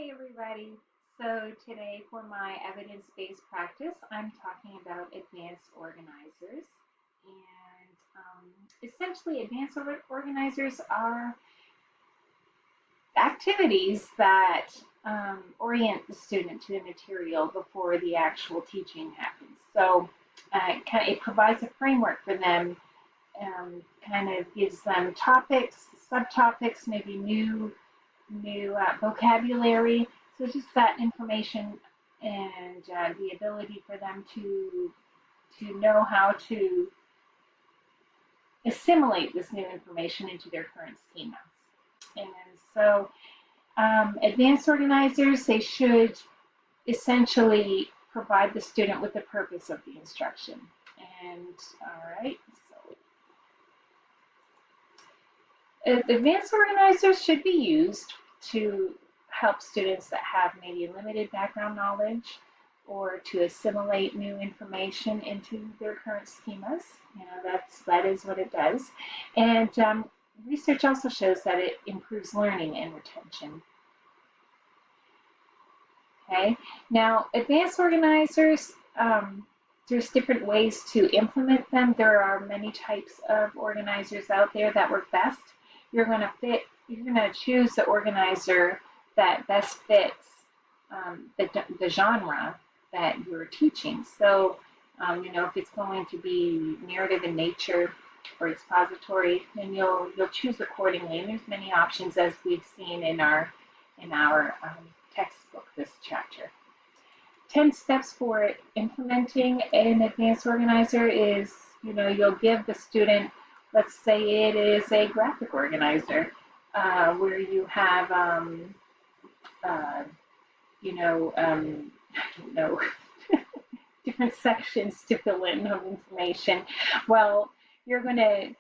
Hey everybody. So today for my evidence-based practice, I'm talking about advanced organizers. And essentially, advanced organizers are activities that orient the student to the material before the actual teaching happens. So it provides a framework for them, kind of gives them topics, subtopics, maybe new vocabulary. So just that information and the ability for them to know how to assimilate this new information into their current schema. And so advanced organizers, they should essentially provide the student with the purpose of the instruction. And all right, so advanced organizers should be used to help students that have maybe limited background knowledge or to assimilate new information into their current schemas. That is what it does. And research also shows that it improves learning and retention. Okay, now advanced organizers, there's different ways to implement them. There are many types of organizers out there that work best. You're going to choose the organizer that best fits the genre that you're teaching. So, if it's going to be narrative in nature or expository, then you'll choose accordingly. And there's many options as we've seen in our textbook, this chapter. 10 steps for implementing an advanced organizer is, you'll give the student, let's say it is a graphic organizer, where you have, I don't know, different sections to fill in of information. Well, you're going to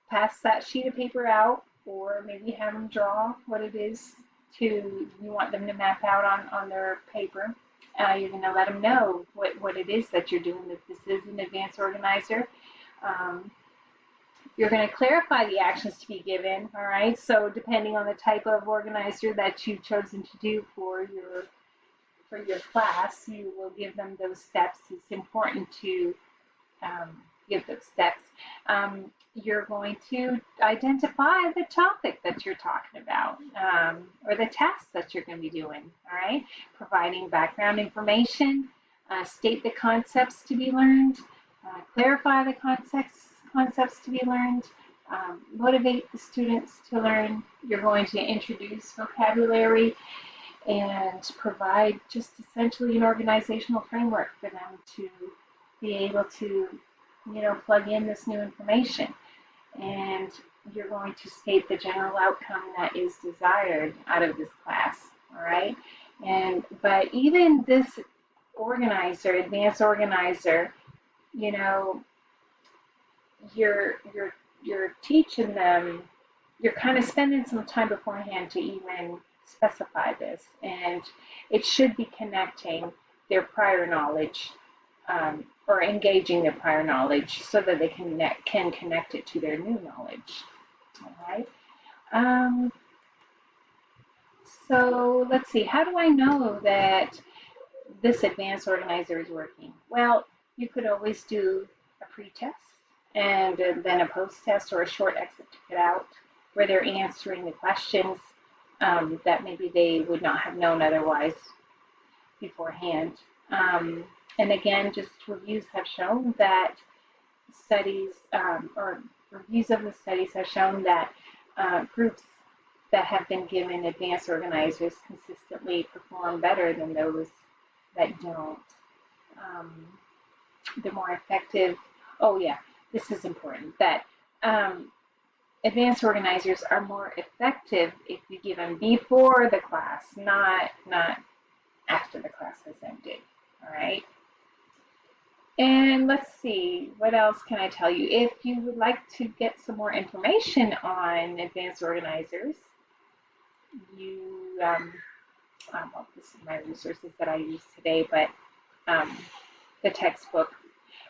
pass that sheet of paper out, or maybe have them draw what it is you want them to map out on their paper. You're going to let them know what it is that you're doing, that this is an advanced organizer. You're going to clarify the actions to be given, all right? So depending on the type of organizer that you've chosen to do for your class, you will give them those steps. It's important to give those steps. You're going to identify the topic that you're talking about, or the tasks that you're going to be doing, all right? Providing background information, state the concepts to be learned, clarify the concepts to be learned, motivate the students to learn. You're going to introduce vocabulary and provide just essentially an organizational framework for them to be able to, plug in this new information. And you're going to state the general outcome that is desired out of this class, all right? But even this organizer, advanced organizer, you're teaching them, you're kind of spending some time beforehand to even specify this, and it should be connecting their prior knowledge, or engaging their prior knowledge so that they can connect it to their new knowledge. All right. So let's see. How do I know that this advanced organizer is working? Well, you could always do a pre-test and then a post-test or a short exit to get out where they're answering the questions that maybe they would not have known otherwise beforehand. And again, just reviews have shown that reviews of the studies have shown that groups that have been given advanced organizers consistently perform better than those that don't. The more effective, oh yeah, this is important, that advanced organizers are more effective if you give them before the class, not after the class has ended, all right? And let's see, what else can I tell you? If you would like to get some more information on advanced organizers, well, this is my resources that I use today, but the textbook.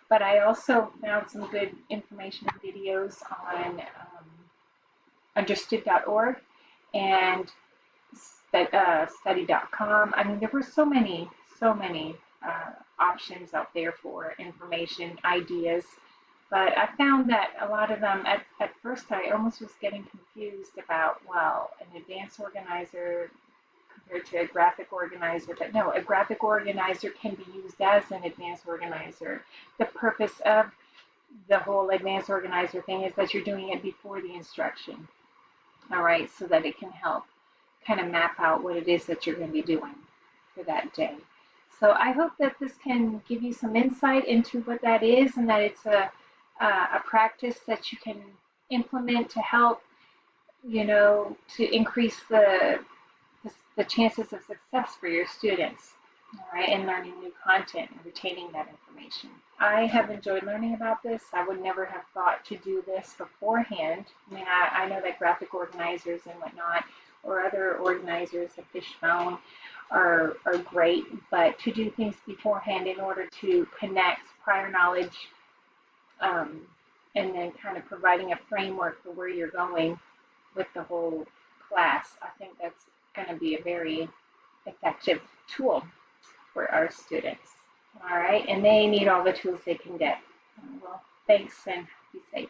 But I also found some good information and videos on understood.org, and study.com. I mean, there were so many options out there for information, ideas. But I found that a lot of them, at first, I almost was getting confused about, well, an advanced organizer compared to a graphic organizer. But no, a graphic organizer can be used as an advanced organizer. The purpose of the whole advanced organizer thing is that you're doing it before the instruction, all right, so that it can help kind of map out what it is that you're going to be doing for that day. So I hope that this can give you some insight into what that is, and that it's a practice that you can implement to help, to increase the chances of success for your students, all right, and learning new content and retaining that information. I have enjoyed learning about this. I would never have thought to do this beforehand. I mean, I know that graphic organizers and whatnot, or other organizers of Fishbone are great, but to do things beforehand in order to connect prior knowledge, um, and then kind of providing a framework for where you're going with the whole class, I think that's going to be a very effective tool for our students. All right, and they need all the tools they can get. Well, thanks and be safe.